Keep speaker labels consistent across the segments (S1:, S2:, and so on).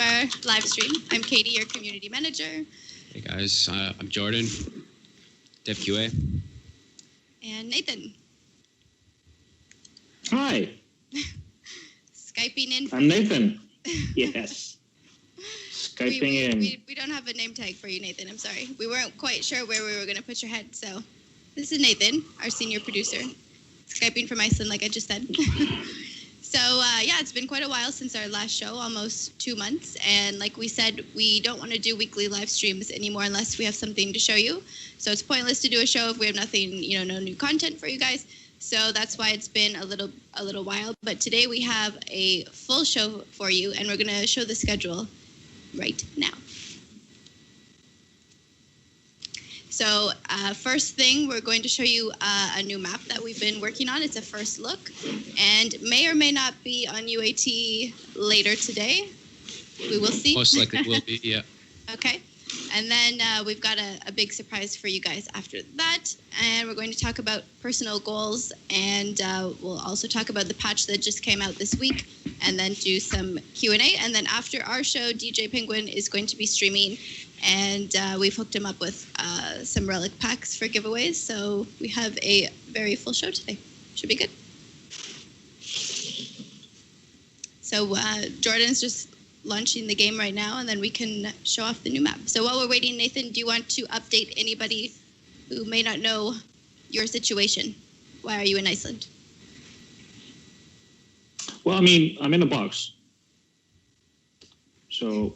S1: our live stream. I'm Katie, your community manager.
S2: Hey guys, I'm Jordan, Dev QA.
S1: And Nathan.
S3: Hi.
S1: Skyping in.
S3: I'm Nathan. Yes. Skyping in.
S1: We don't have a name tag for you, Nathan. I'm sorry. We weren't quite sure where we were going to put your head. So this is Nathan, our senior producer. Skyping from Iceland, like I just said. So, it's been quite a while since our last show, almost 2 months. And like we said, we don't want to do weekly live streams anymore unless we have something to show you. So it's pointless to do a show if we have nothing, no new content for you guys. So that's why it's been a little while. But today we have a full show for you, and we're going to show the schedule right now. So first thing, we're going to show you a new map that we've been working on. It's a first look and may or may not be on UAT later today. We will see.
S2: Most likely will be, yeah.
S1: Okay. And then we've got a big surprise for you guys after that. And we're going to talk about personal goals. And we'll also talk about the patch that just came out this week. And then do some Q&A. And then after our show, DJ Penguin is going to be streaming. And we've hooked him up with some relic packs for giveaways. So we have a very full show today. Should be good. So Jordan's just launching the game right now, and then we can show off the new map. So while we're waiting, Nathan, do you want to update anybody who may not know your situation? Why are you in Iceland?
S3: Well, I mean, I'm in a box. So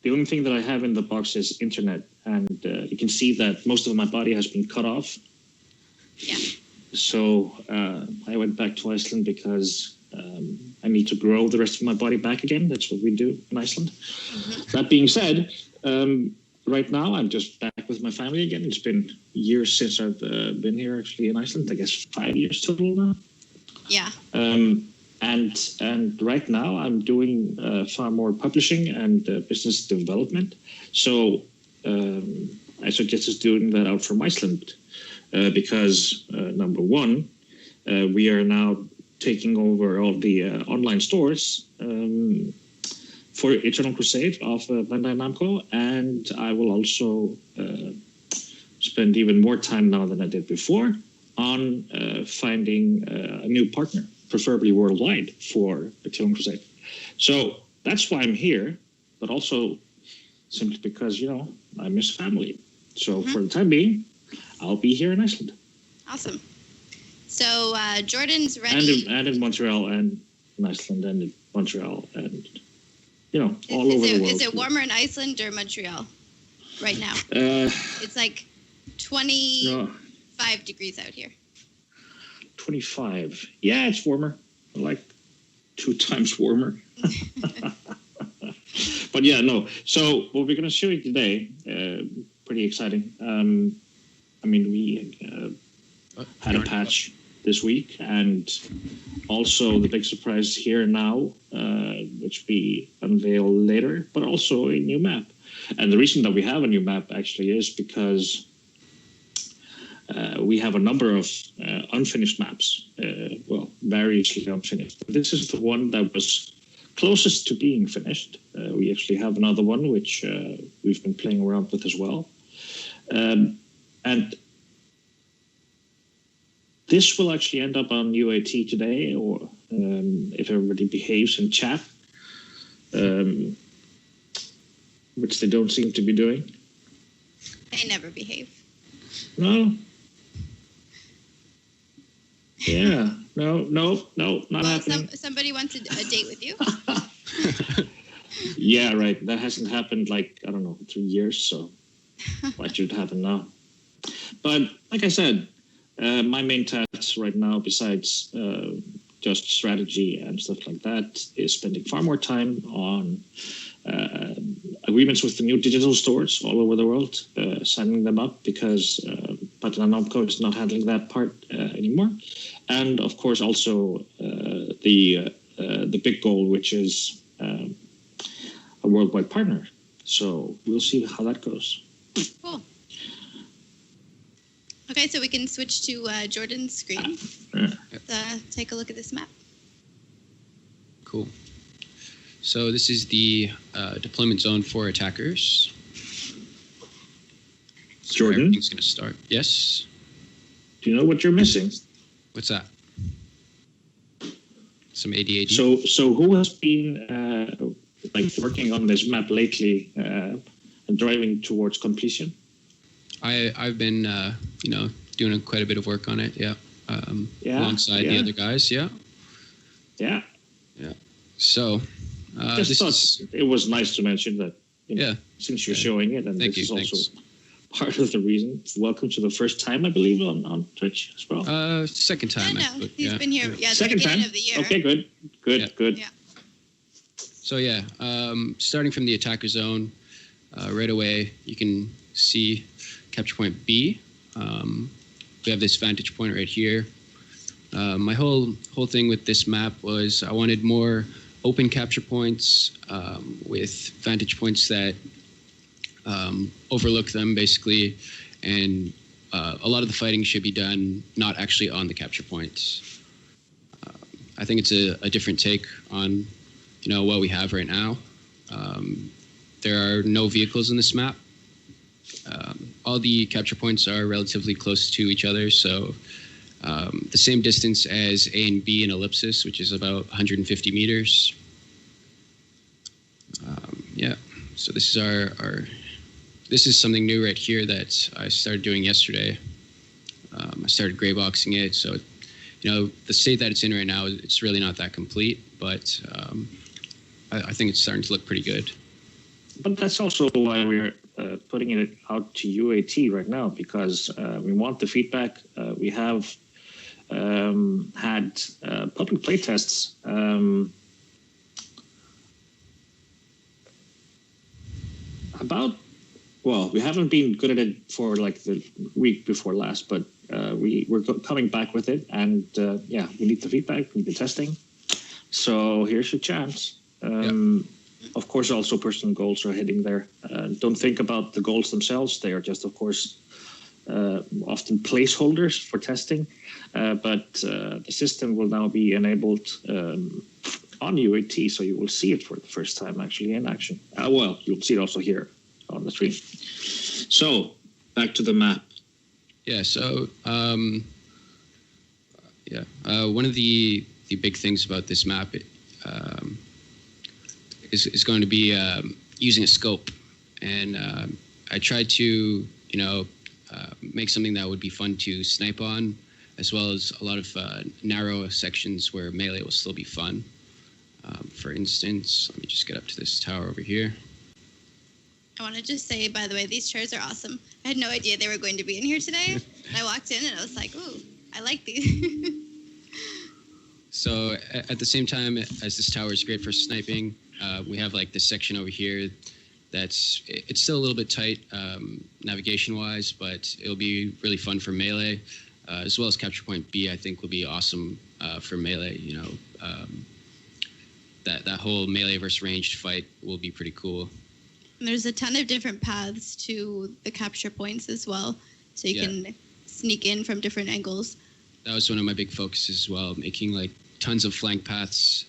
S3: the only thing that I have in the box is internet, and you can see that most of my body has been cut off.
S1: Yeah.
S3: So I went back to Iceland because I need to grow the rest of my body back again. That's what we do in Iceland. Mm-hmm. That being said, right now I'm just back with my family again. It's been years since I've been here actually in Iceland. I guess 5 years total now.
S1: Yeah.
S3: And right now I'm doing far more publishing and business development. So I suggest doing that out from Iceland because number one, we are now taking over all the online stores for Eternal Crusade of Bandai Namco, and I will also spend even more time now than I did before on finding a new partner, preferably worldwide, for Eternal Crusade. So that's why I'm here, but also simply because, I miss family. So for the time being, I'll be here in Iceland.
S1: Awesome. So Jordan's ready.
S3: And in Montreal and in Iceland and in Montreal and, all over the world.
S1: Is it warmer in Iceland or Montreal right now? It's like 25 degrees out here.
S3: 25. Yeah, it's warmer. Like 2 times warmer. But yeah, no. So what we're going to show you today, pretty exciting. We had a patch this week, and also the big surprise here now, which we unveil later, but also a new map. And the reason that we have a new map actually is because we have a number of unfinished maps, variously unfinished. This is the one that was closest to being finished. We actually have another one which we've been playing around with as well. And this will actually end up on UAT today, or if everybody behaves in chat, which they don't seem to be doing.
S1: They never behave.
S3: No. Yeah. No, not happening.
S1: Somebody wants a date with you?
S3: Yeah, right. That hasn't happened 3 years, so what should happen now? But like I said, my main task right now, besides just strategy and stuff like that, is spending far more time on agreements with the new digital stores all over the world, signing them up because Bandai Namco is not handling that part anymore. And of course, also the big goal, which is a worldwide partner. So we'll see how that goes.
S1: Cool. Okay, so we can switch to Jordan's screen. Take a look at this map.
S2: Cool. So this is the deployment zone for attackers. So
S3: Jordan?
S2: everything's going to start. Yes?
S3: Do you know what you're missing?
S2: What's that? Some ADAD?
S3: So who has been working on this map lately and driving towards completion?
S2: I've been, doing quite a bit of work on it, alongside the other guys,
S3: Yeah.
S2: So,
S3: Just thought it was nice to mention that, since you're showing it, and
S2: Thank
S3: this
S2: you,
S3: is also part of the reason. Welcome to the first time, I believe, on Twitch as well.
S2: Second time.
S1: He's been here,
S3: Second
S1: the
S3: time?
S1: beginning of the year.
S3: Okay, good.
S1: Yeah.
S2: So, starting from the attacker zone, right away, you can see capture point B. We have this vantage point right here. My whole thing with this map was I wanted more open capture points with vantage points that overlook them, basically, and a lot of the fighting should be done not actually on the capture points. I think it's a different take on what we have right now. There are no vehicles in this map. All the capture points are relatively close to each other, so the same distance as A and B in ellipsis, which is about 150 meters. So this is this is something new right here that I started doing yesterday. I started gray boxing it, so the state that it's in right now, it's really not that complete, but I think it's starting to look pretty good.
S3: But that's also why we're putting it out to UAT right now, because we want the feedback. We have had public playtests we haven't been good at it for like the week before last, but we're coming back with it, and we need the feedback, we need the testing. So here's your chance. Of course, also personal goals are heading there. Don't think about the goals themselves. They are just, of course, often placeholders for testing. But the system will now be enabled on UAT, so you will see it for the first time actually in action. You'll see it also here on the stream. So, back to the map.
S2: Yeah, so, one of the big things about this map is going to be using a scope. And I tried to, make something that would be fun to snipe on, as well as a lot of narrow sections where melee will still be fun. For instance, let me just get up to this tower over here.
S1: I want to just say, by the way, these chairs are awesome. I had no idea they were going to be in here today. And I walked in and I was like, ooh, I like these.
S2: So at the same time as this tower is great for sniping, we have like this section over here it's still a little bit tight navigation-wise, but it'll be really fun for melee, as well as capture point B. I think will be awesome for melee. That whole melee versus ranged fight will be pretty cool.
S1: And there's a ton of different paths to the capture points as well, so you can sneak in from different angles.
S2: That was one of my big focuses as well, making like tons of flank paths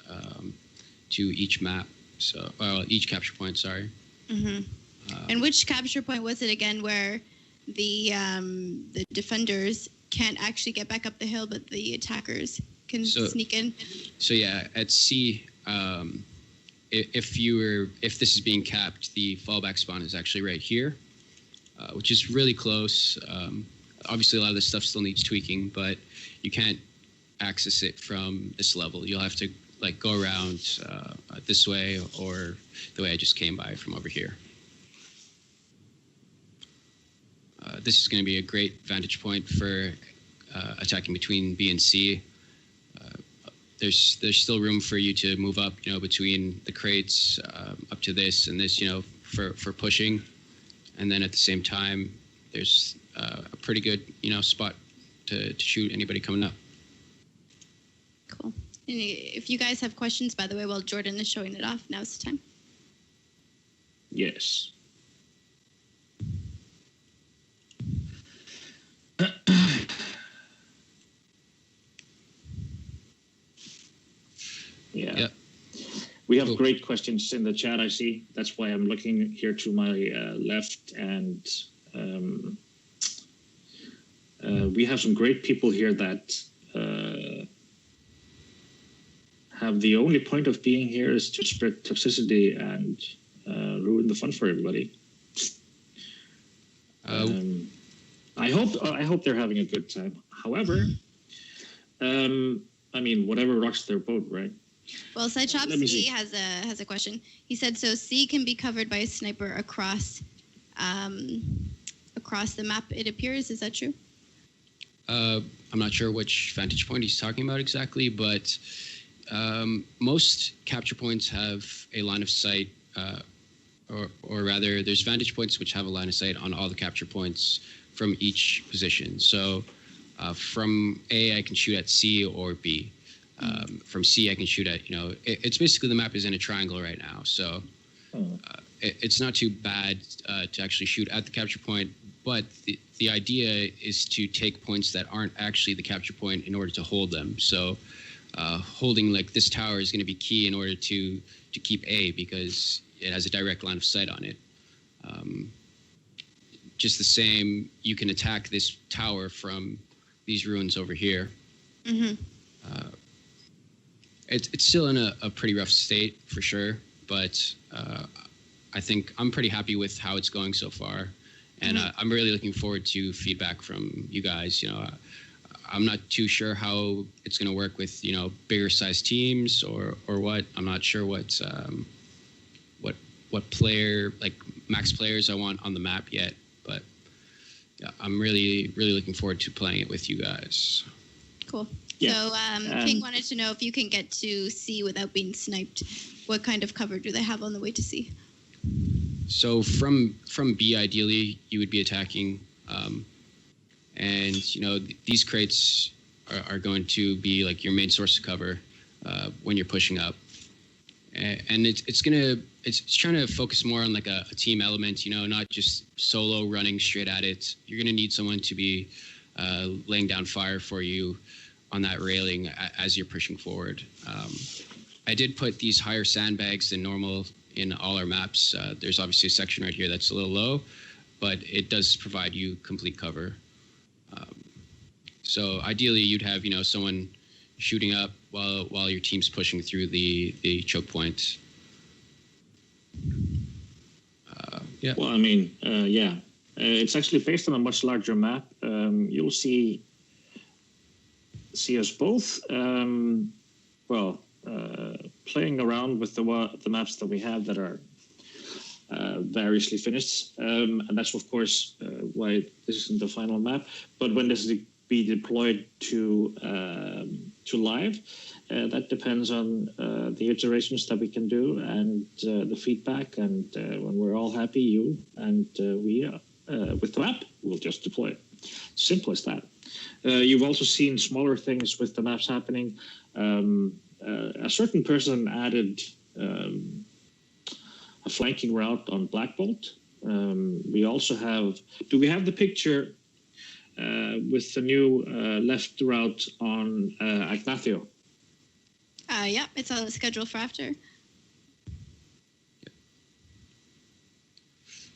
S2: to each map. So, each capture point, sorry.
S1: Mm-hmm. And which capture point was it again where the defenders can't actually get back up the hill, but the attackers can sneak in?
S2: So yeah, at C, if this is being capped, the fallback spawn is actually right here, which is really close. Obviously, a lot of this stuff still needs tweaking, but you can't access it from this level. You'll have to go around this way or the way I just came by from over here. This is going to be a great vantage point for attacking between B and C. There's still room for you to move up, between the crates up to this and this, for pushing, and then at the same time, there's a pretty good, spot to shoot anybody coming up.
S1: Cool. And if you guys have questions, by the way, while Jordan is showing it off, now's the time.
S3: Yes. We have great questions in the chat, I see. That's why I'm looking here to my left. And we have some great people here that have the only point of being here is to spread toxicity and ruin the fun for everybody. I hope they're having a good time. However, I mean, whatever rocks their boat, right?
S1: Well, Sideshop C has a question. He said, so C can be covered by a sniper across the map, it appears. Is that true?
S2: I'm not sure which vantage point he's talking about exactly, but most capture points have a line of sight, or rather, there's vantage points which have a line of sight on all the capture points from each position. So from A, I can shoot at C or B. From C, I can shoot at, it's basically the map is in a triangle right now. So it's not too bad to actually shoot at the capture point. But the idea is to take points that aren't actually the capture point in order to hold them. So holding like this tower is going to be key in order to keep A, because it has a direct line of sight on it. Just the same, you can attack this tower from these ruins over here. Mm-hmm. It's still in a pretty rough state for sure, but I think I'm pretty happy with how it's going so far. And I'm really looking forward to feedback from you guys. I'm not too sure how it's going to work with, bigger size teams or what. I'm not sure what player, like max players I want on the map yet. But yeah, I'm really, really looking forward to playing it with you guys.
S1: Cool. Yeah. So King wanted to know if you can get to C without being sniped. What kind of cover do they have on the way to C?
S2: So from B, ideally, you would be attacking, and these crates are going to be like your main source of cover when you're pushing up, and it's trying to focus more on like a team element, not just solo running straight at it. You're going to need someone to be laying down fire for you on that railing as you're pushing forward. I did put these higher sandbags than normal in all our maps. There's obviously a section right here that's a little low, but it does provide you complete cover. So ideally, you'd have someone shooting up while your team's pushing through the choke point. Yeah.
S3: Well, I mean, yeah, it's actually based on a much larger map. You'll see us both. Playing around with the maps that we have that are variously finished, and that's of course why this isn't the final map. But when this is be deployed to live, that depends on the iterations that we can do and the feedback. And when we're all happy, you and we with the map, we'll just deploy it. Simple as that. You've also seen smaller things with the maps happening. A certain person added a flanking route on Black Bolt. We also have... Do we have the picture with the new left route on Ignacio?
S1: Yeah, it's on the schedule for after.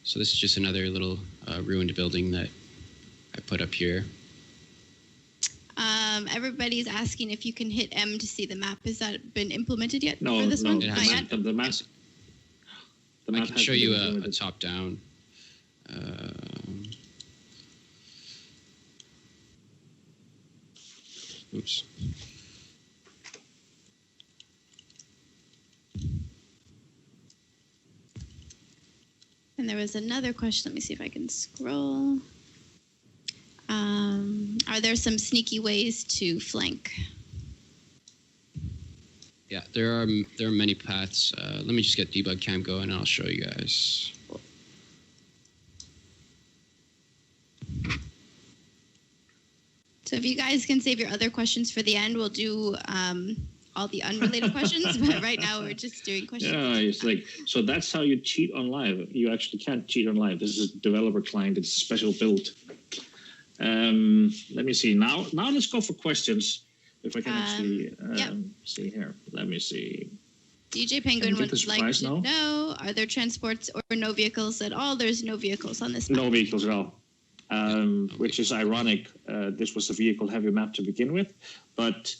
S2: So this is just another little ruined building that I put up here.
S1: Everybody's asking if you can hit M to see the map. Has that been implemented yet?
S3: No,
S1: for this
S3: no.
S1: one?
S2: Not
S1: yet?
S3: The map.
S2: I can show you a top-down. Oops.
S1: And there was another question. Let me see if I can scroll. Are there some sneaky ways to flank?
S2: Yeah, there are many paths. Let me just get debug cam going, and I'll show you guys.
S1: Cool. So if you guys can save your other questions for the end, we'll do all the unrelated questions. But right now, we're just doing questions.
S3: Yeah, it's like, so that's how you cheat on live. You actually can't cheat on live. This is a developer client. It's a special build. Let me see. Now let's go for questions. If I can actually see here. Let me see.
S1: DJ Penguin
S3: Can you get the
S1: would like
S3: surprise
S1: to
S3: now?
S1: know, are there transports or no vehicles at all? There's no vehicles on this map.
S3: No vehicles at all, which is ironic. This was a vehicle-heavy map to begin with, but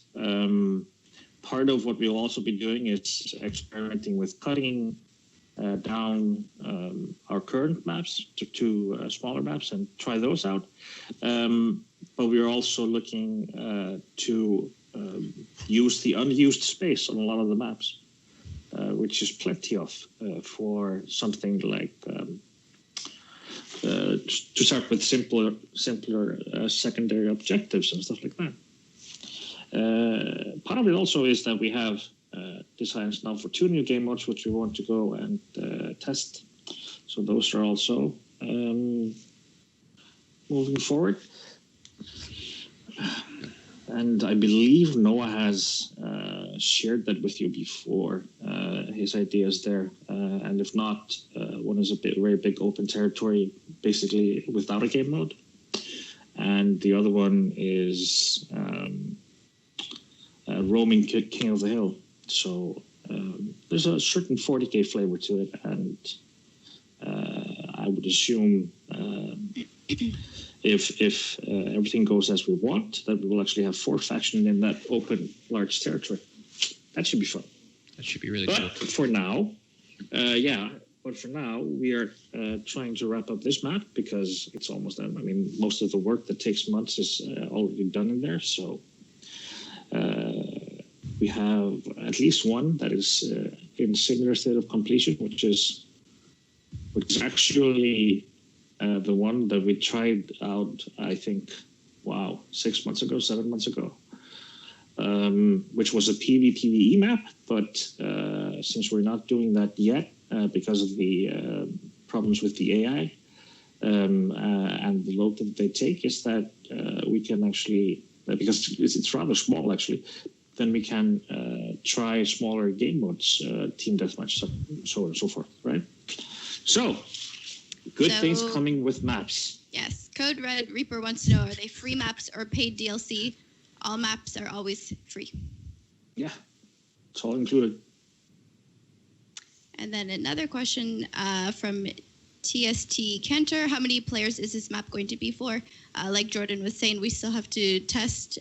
S3: part of what we'll also be doing is experimenting with cutting down our current maps to smaller maps and try those out. But we're also looking to use the unused space on a lot of the maps, which is plenty of for something like to start with simpler secondary objectives and stuff like that. Part of it also is that we have designs now for 2 new game modes which we want to go and test. So those are also moving forward. And I believe Noah has shared that with you before, his ideas there. And if not, one is a very big open territory, basically without a game mode. And the other one is roaming King of the Hill. So there's a certain 40K flavor to it. And I would assume if everything goes as we want, that we will actually have 4 factions in that open, large territory. That should be fun.
S2: That should be really cool.
S3: But for now, we are trying to wrap up this map because it's almost done. I mean, most of the work that takes months is already done in there. So we have at least one that is in similar state of completion, which is actually the one that we tried out, I think, 7 months ago, which was a PvPvE map. But since we're not doing that yet because of the problems with the AI and the load that they take, is that we can actually, because it's rather small actually, then we can try smaller game modes, team deathmatch, so on and so forth, right? So, good things coming with maps.
S1: Yes. Code Red Reaper wants to know, are they free maps or paid DLC? All maps are always free.
S3: Yeah, it's all included.
S1: And then another question from TST Cantor. How many players is this map going to be for? Like Jordan was saying, we still have to test.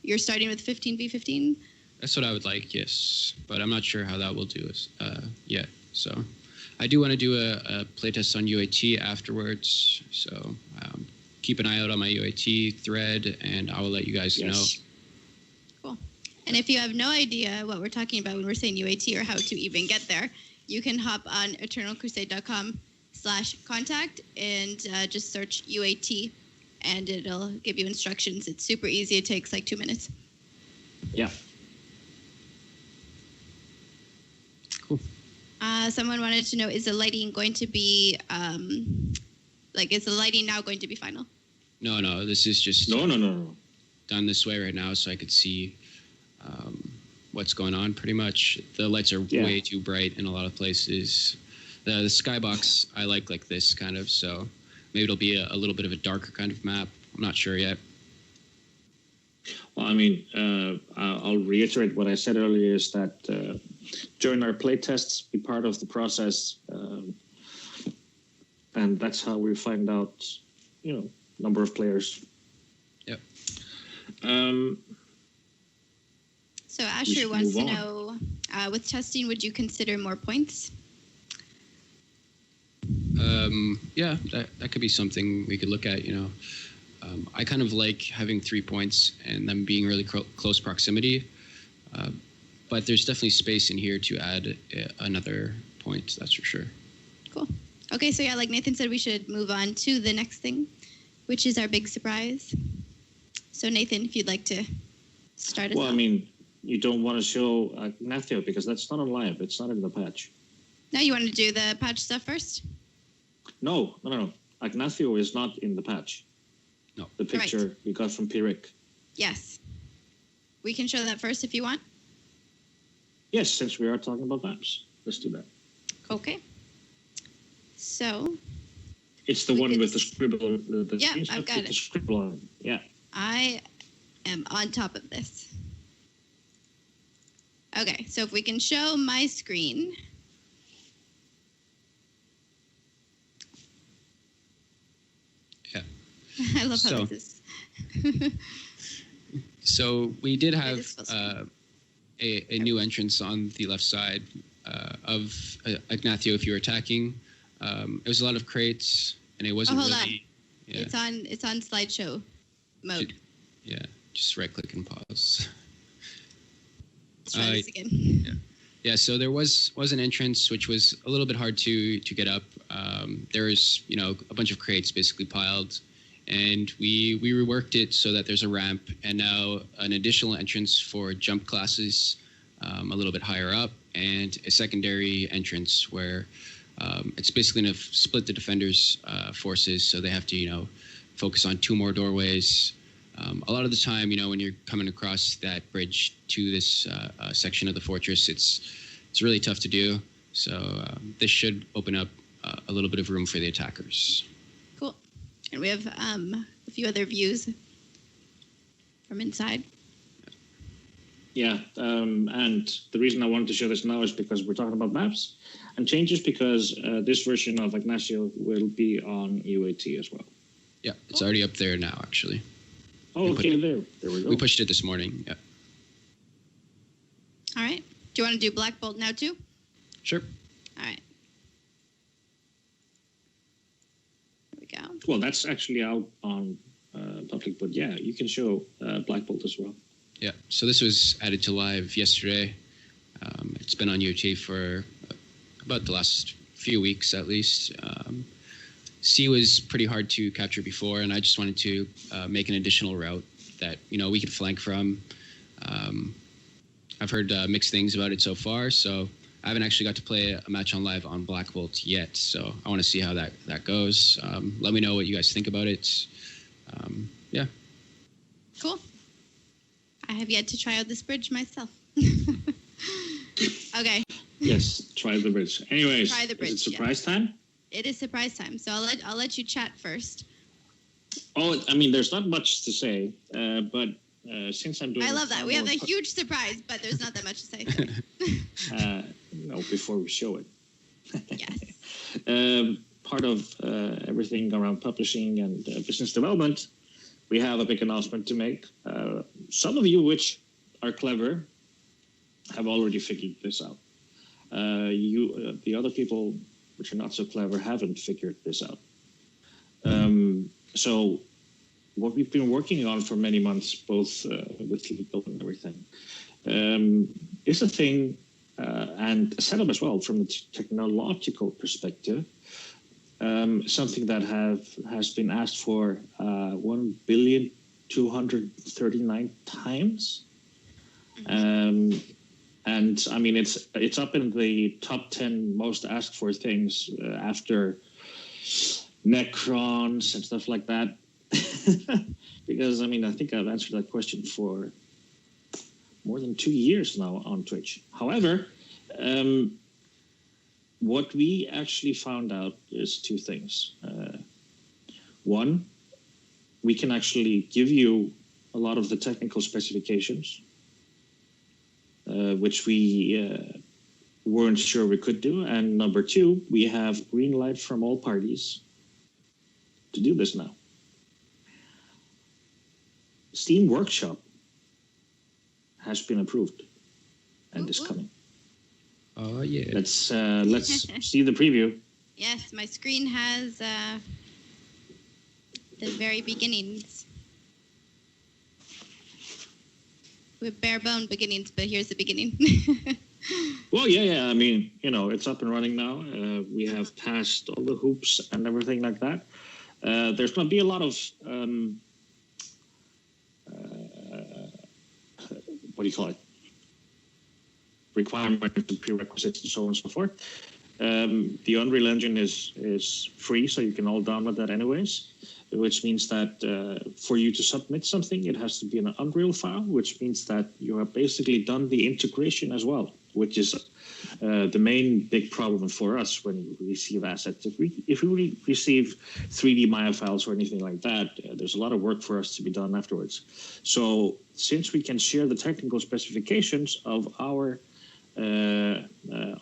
S1: You're starting with 15v15?
S2: That's what I would like, yes. But I'm not sure how that will do yet. So I do want to do a playtest on UAT afterwards. So keep an eye out on my UAT thread, and I will let you guys know.
S1: Cool. And if you have no idea what we're talking about when we're saying UAT or how to even get there, you can hop on eternalcrusade.com/contact and just search UAT, and it'll give you instructions. It's super easy. It takes like 2 minutes.
S3: Yeah.
S2: Cool.
S1: Someone wanted to know, is the lighting going to be, is the lighting now going to be final?
S2: No. This is just
S3: No.
S2: done this way right now so I could see what's going on pretty much. The lights are way too bright in a lot of places. The skybox I like this kind of, so maybe it'll be a little bit of a darker kind of map. I'm not sure yet.
S3: Well, I mean, I'll reiterate what I said earlier, is that during our play tests, be part of the process, and that's how we find out, number of players.
S2: Yep.
S1: So Asher wants to know, with testing, would you consider more points?
S2: Yeah, that could be something we could look at, I kind of like having 3 points and them being really close proximity, but there's definitely space in here to add another point, that's for sure.
S1: Cool. Okay, so yeah, like Nathan said, we should move on to the next thing, which is our big surprise. So Nathan, if you'd like to start us off.
S3: I mean, you don't want to show Ignacio because that's not on live. It's not in the patch.
S1: No, you want to do the patch stuff first?
S3: No. Ignacio is not in the patch.
S2: No.
S3: The picture we got from P-Rick.
S1: Yes. We can show that first if you want.
S3: Yes, since we are talking about maps. Let's do that.
S1: Okay. So.
S3: It's the one with the scribble.
S1: Yeah, I've got it.
S3: The scribble on it. Yeah.
S1: I am on top of this. Okay, so if we can show my screen.
S2: Yeah.
S1: I love how this is.
S2: So we did have
S1: This feels good.
S2: a new entrance on the left side of Ignacio if you were attacking. It was a lot of crates, and it wasn't
S1: hold
S2: really... Yeah.
S1: It's on slideshow mode.
S2: Yeah, just right-click and pause.
S1: Let's try this again.
S2: Yeah, so there was an entrance which was a little bit hard to get up. There was, a bunch of crates basically piled, and we reworked it so that there's a ramp and now an additional entrance for jump classes a little bit higher up, and a secondary entrance where it's basically going to split the defenders' forces, so they have to, focus on 2 more doorways. A lot of the time, when you're coming across that bridge to this section of the fortress, it's really tough to do. So this should open up a little bit of room for the attackers.
S1: Cool. And we have a few other views from inside.
S3: Yeah, and the reason I wanted to show this now is because we're talking about maps and changes, because this version of Ignacio will be on UAT as well.
S2: Yeah, it's already up there now, actually.
S3: Oh, okay, there we go.
S2: We pushed it this morning, yeah.
S1: All right. Do you want to do Black Bolt now too?
S2: Sure.
S1: All right. There we go.
S3: Well, that's actually out on public, but yeah, you can show Black Bolt as well.
S2: Yeah, so this was added to live yesterday. It's been on UAT for about the last few weeks at least. C was pretty hard to capture before, and I just wanted to make an additional route that we could flank from. I've heard mixed things about it so far, so I haven't actually got to play a match on live on Black Bolt yet, so I want to see how that goes. Let me know what you guys think about it. Yeah.
S1: Cool. I have yet to try out this bridge myself. Okay.
S3: Yes, try the bridge. Anyways,
S1: Try the bridge,
S3: is it surprise time?
S1: It is surprise time, so I'll let you chat first.
S3: Oh, I mean, there's not much to say, but since I'm doing...
S1: I love that. We have a huge surprise, but there's not that much to say.
S3: No, before we show it.
S1: Yes.
S3: Part of everything around publishing and business development, we have a big announcement to make. Some of you, which are clever, have already figured this out. The other people, which are not so clever, haven't figured this out. So what we've been working on for many months, both with legal and everything, is a thing and a setup as well from a technological perspective. Something that has been asked for 1,239 times. And I mean, it's up in the top 10 most asked for things after Necrons and stuff like that. Because I mean, I think I've answered that question for more than 2 years now on Twitch. However, what we actually found out is 2 things. One, we can actually give you a lot of the technical specifications, which we weren't sure we could do. And number 2, we have green light from all parties to do this now. Steam Workshop has been approved and is coming.
S2: Oh, yeah.
S3: Let's see the preview.
S1: Yes, my screen has the very beginnings. With bare bone beginnings, but here's the beginning.
S3: Well, yeah. I mean, it's up and running now. We have passed all the hoops and everything like that. There's going to be a lot of what do you call it? Requirements and prerequisites and so on and so forth. The Unreal Engine is free, so you can all download that anyways, which means that for you to submit something, it has to be an Unreal file, which means that you have basically done the integration as well. which is the main big problem for us when we receive assets. If we receive 3D Maya files or anything like that, there's a lot of work for us to be done afterwards. So since we can share the technical specifications of our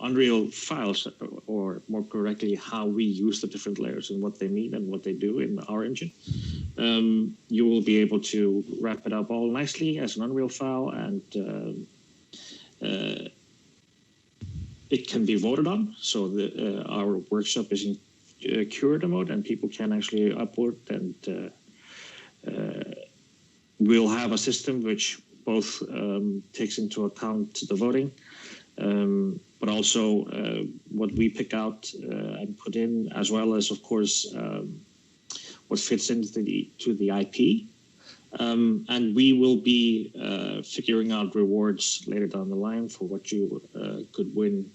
S3: Unreal files, or more correctly, how we use the different layers and what they mean and what they do in our engine, you will be able to wrap it up all nicely as an Unreal file, and it can be voted on. So our workshop is in curator mode, and people can actually upvote, and we'll have a system which both takes into account the voting, but also what we pick out and put in, as well as, of course, what fits into the IP. And we will be figuring out rewards later down the line for what you could win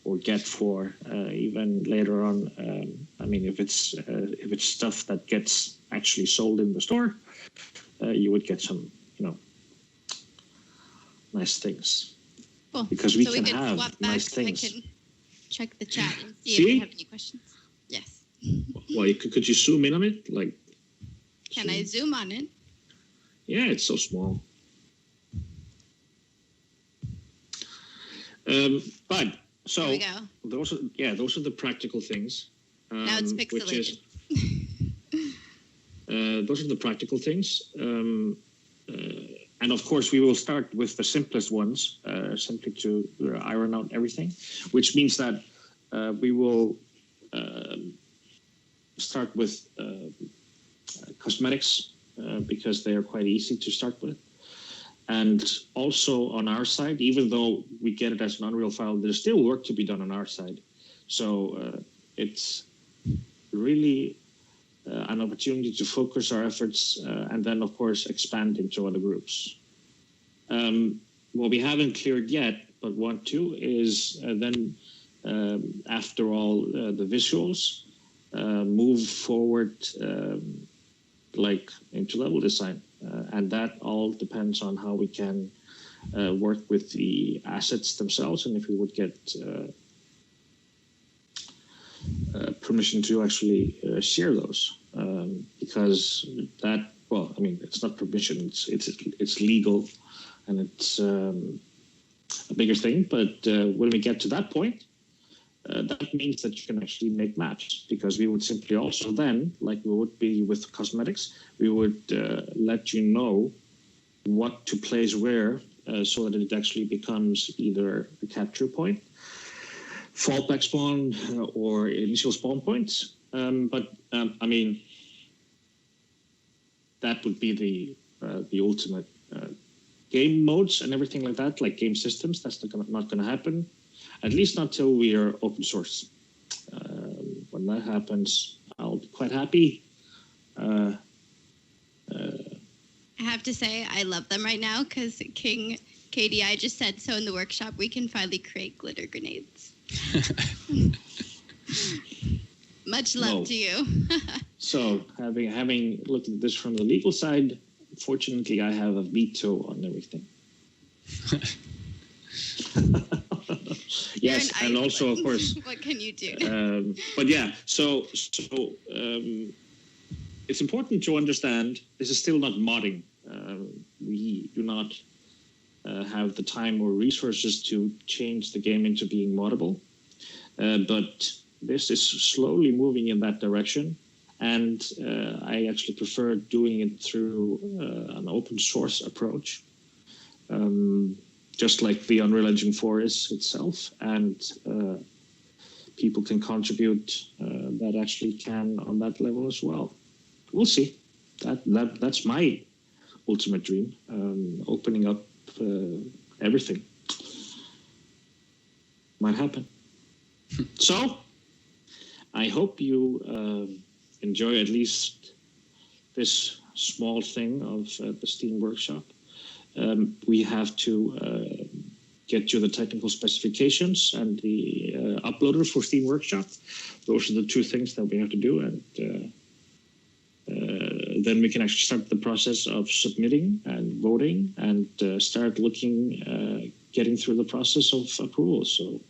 S3: or get for even later on. I mean, if it's stuff that gets actually sold in the store, you would get some, nice things.
S1: Cool.
S3: Because we
S1: so
S3: can
S1: we
S3: have
S1: swap back
S3: nice things.
S1: I can check the chat and see if
S3: See?
S1: we have any questions. Yes.
S3: Well, could you zoom in on it?
S1: Can I zoom on it?
S3: Yeah, it's so small. But so
S1: There we go.
S3: those are the practical things.
S1: Now it's pixelated.
S3: Those are the practical things. And of course, we will start with the simplest ones, simply to iron out everything, which means that we will start with cosmetics, because they are quite easy to start with. And also on our side, even though we get it as an Unreal file, there's still work to be done on our side. So it's really an opportunity to focus our efforts and then, of course, expand into other groups. What we haven't cleared yet, but want to, is then, after all the visuals, move forward into level design. And that all depends on how we can work with the assets themselves, and if we would get permission to actually share those, because that, well, I mean, it's not permission, it's legal, and it's a bigger thing. But when we get to that point, that means that you can actually make maps, because we would simply also then, like we would be with cosmetics, we would let you know what to place where, so that it actually becomes either a capture point, fallback spawn, or initial spawn points. But I mean, that would be the ultimate game modes and everything like that, like game systems. That's not going to happen, at least not till we are open source. When that happens, I'll be quite happy.
S1: I have to say, I love them right now, because King KDI just said so in the workshop. We can finally create glitter grenades. Much love to you.
S3: So, having looked at this from the legal side, fortunately, I have a veto on everything. Yes, and also, of course.
S1: What can you do?
S3: But yeah, so it's important to understand this is still not modding. We do not have the time or resources to change the game into being moddable. But this is slowly moving in that direction. And I actually prefer doing it through an open source approach, just like the Unreal Engine 4 is itself. And people can contribute that actually can on that level as well. We'll see. That's my ultimate dream, opening up everything. Might happen. So, I hope you enjoy at least this small thing of the Steam Workshop. We have to get you the technical specifications and the uploader for Steam Workshop. Those are the two things that we have to do, and then we can actually start the process of submitting and voting, and start looking getting through the process of approval. So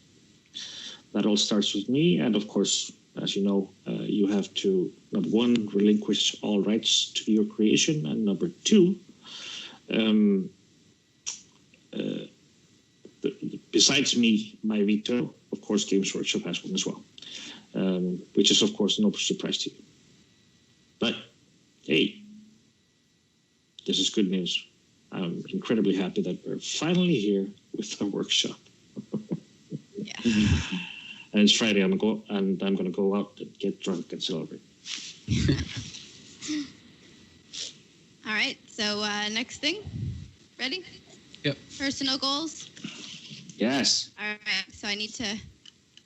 S3: that all starts with me. And of course, as you know, you have to, number one, relinquish all rights to your creation. And number two, besides me, my veto, of course, Games Workshop has one as well, which is, of course, no surprise to you. But, hey, this is good news. I'm incredibly happy that we're finally here with the workshop.
S1: Yeah.
S3: And it's Friday, I'm going to go out and get drunk and celebrate.
S1: All right, so next thing. Ready?
S2: Yep.
S1: Personal goals.
S3: Yes.
S1: All right, so I need to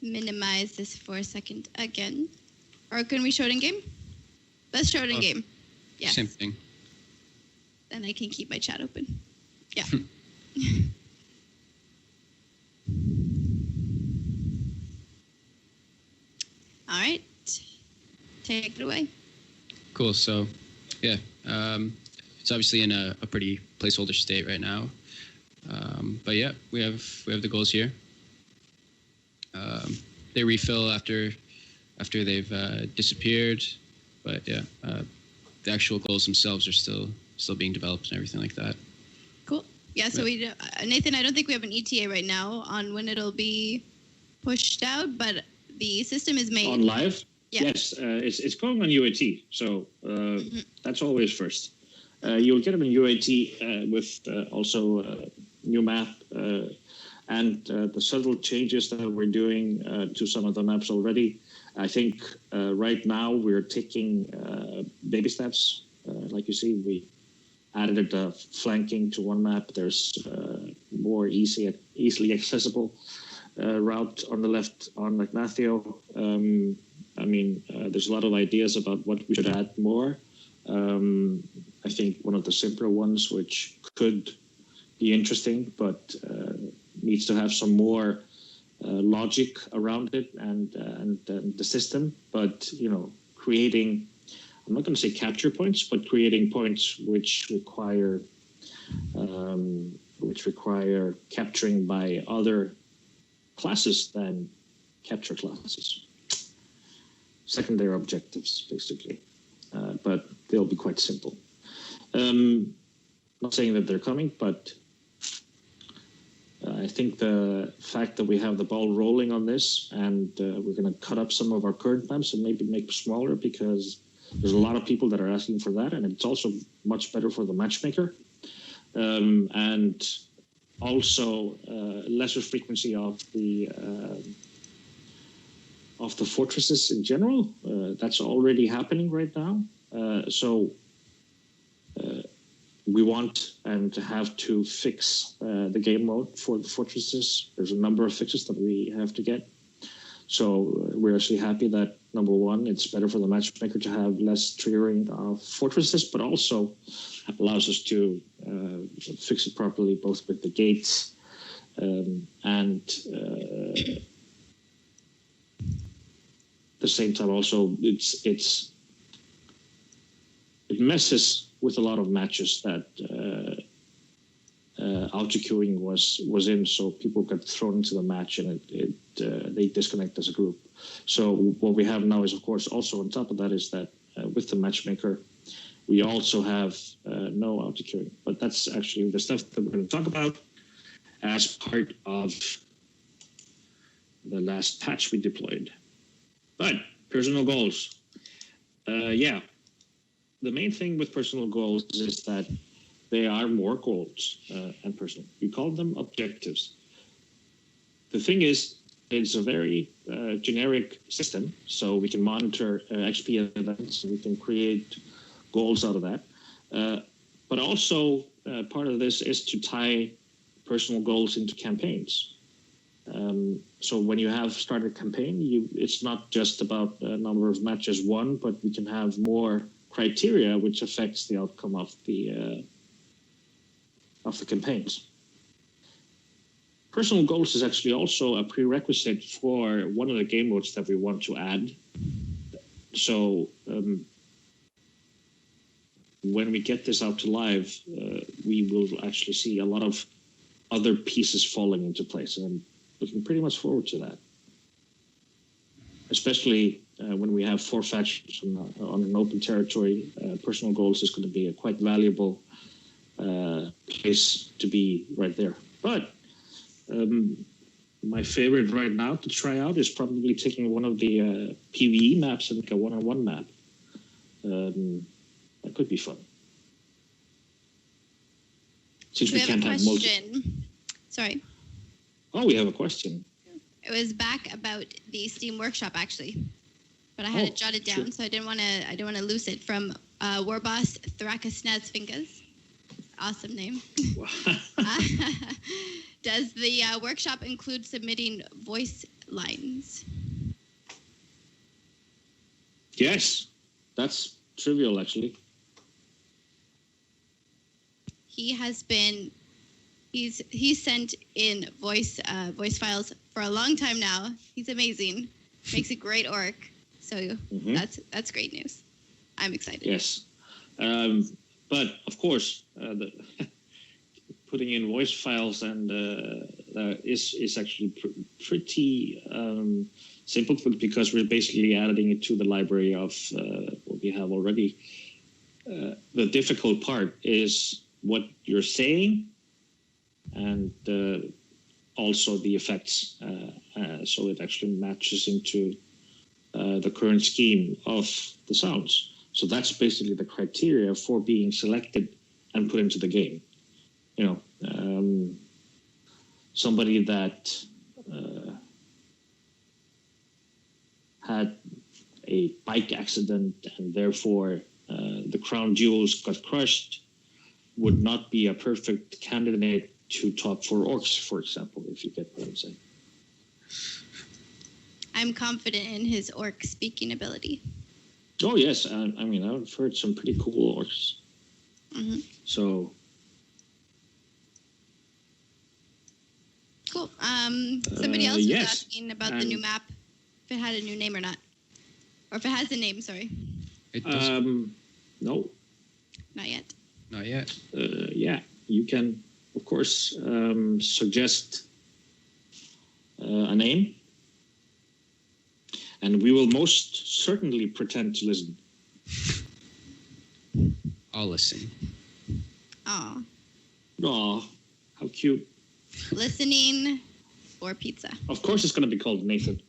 S1: minimize this for a second again. Or can we show it in game? Let's show it in game. Yeah.
S2: Same thing.
S1: Then I can keep my chat open. Yeah. All right. Take it away.
S2: Cool. So, yeah, it's obviously in a pretty placeholder state right now. But yeah, we have the goals here. They refill after they've disappeared, but yeah, the actual goals themselves are still being developed and everything like that.
S1: Cool. Yeah. So we, Nathan, I don't think we have an ETA right now on when it'll be pushed out, but the system is made
S3: On live?
S1: Yeah.
S3: Yes, it's going on UAT, so that's always first. You'll get them in UAT with also new map and the subtle changes that we're doing to some of the maps already. I think right now we're taking baby steps. Like you see, we added flanking to one map. There's more easily accessible route on the left on Ignacio. There's a lot of ideas about what we should add more. I think one of the simpler ones, which could be interesting, but needs to have some more logic around it and the system. But creating, I'm not going to say capture points, but creating points which require capturing by other classes than capture classes. Secondary objectives, basically. But they'll be quite simple. Not saying that they're coming, but I think the fact that we have the ball rolling on this and we're going to cut up some of our current maps and maybe make them smaller, because there's a lot of people that are asking for that, and it's also much better for the matchmaker. And also lesser frequency of the fortresses in general. That's already happening right now. So we want and have to fix the game mode for the fortresses. There's a number of fixes that we have to get. So we're actually happy that, number one, it's better for the matchmaker to have less triggering of fortresses, but also allows us to fix it properly, both with the gates and the same time also it messes with a lot of matches that auto-queuing was in, so people got thrown into the match and they disconnect as a group. So what we have now is, of course, also on top of that is that with the matchmaker, we also have no auto-queuing. But that's actually the stuff that we're going to talk about as part of the last patch we deployed. But personal goals. The main thing with personal goals is that they are more goals and personal. We call them objectives. The thing is, it's a very generic system, so we can monitor XP events, and we can create goals out of that. But also, part of this is to tie personal goals into campaigns. So when you have started a campaign, it's not just about the number of matches won, but we can have more criteria which affects the outcome of the campaigns. Personal goals is actually also a prerequisite for one of the game modes that we want to add. So when we get this out to live, we will actually see a lot of other pieces falling into place. And I'm looking pretty much forward to that. Especially when we have 4 factions on an open territory, personal goals is going to be a quite valuable place to be right there. But my favorite right now to try out is probably taking one of the PvE maps and like a one-on-one map. That could be fun. Since we can't have multiple.
S1: Sorry.
S3: Oh, we have a question.
S1: It was back about the Steam Workshop actually, but I had it jotted down, so I didn't want to lose it. From Warboss Thrakasnadsfinkas. Awesome name. Does the workshop include submitting voice lines?
S3: Yes, that's trivial actually.
S1: He's sent in voice files for a long time now. He's amazing. Makes a great orc. So that's great news. I'm excited.
S3: Yes, but of course, putting in voice files and is actually pretty simple because we're basically adding it to the library of what we have already. The difficult part is what you're saying and also the effects, so it actually matches into the current scheme of the sounds. So that's basically the criteria for being selected and put into the game. You know, somebody that had a bike accident and therefore the crown jewels got crushed would not be a perfect candidate to top 4 orcs, for example, if you get what I'm saying.
S1: I'm confident in his orc speaking ability.
S3: Oh, yes. I mean, I've heard some pretty cool orcs.
S1: Mm-hmm.
S3: So...
S1: Cool. Somebody else was asking about the new map, if it had a new name or not. Or if it has a name, sorry.
S2: It does.
S3: No.
S1: Not yet.
S2: Not yet.
S3: Yeah, you can, of course, suggest a name. And we will most certainly pretend to listen.
S2: I'll listen.
S1: Aw.
S3: Aw, how cute.
S1: Listening or pizza.
S3: Of course it's going to be called Nathan.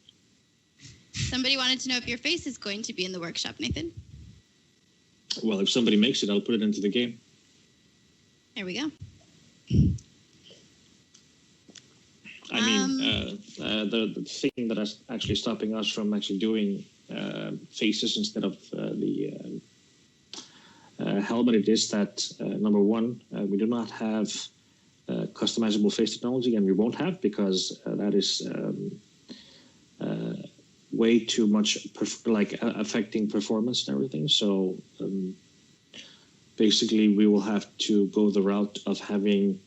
S1: Somebody wanted to know if your face is going to be in the workshop, Nathan.
S3: Well, if somebody makes it, I'll put it into the game.
S1: There we go.
S3: I mean, the thing that is actually stopping us from actually doing faces instead of the helmet is that, number one, we do not have customizable face technology, and we won't have because that is way too much affecting performance and everything. So basically, we will have to go the route of having,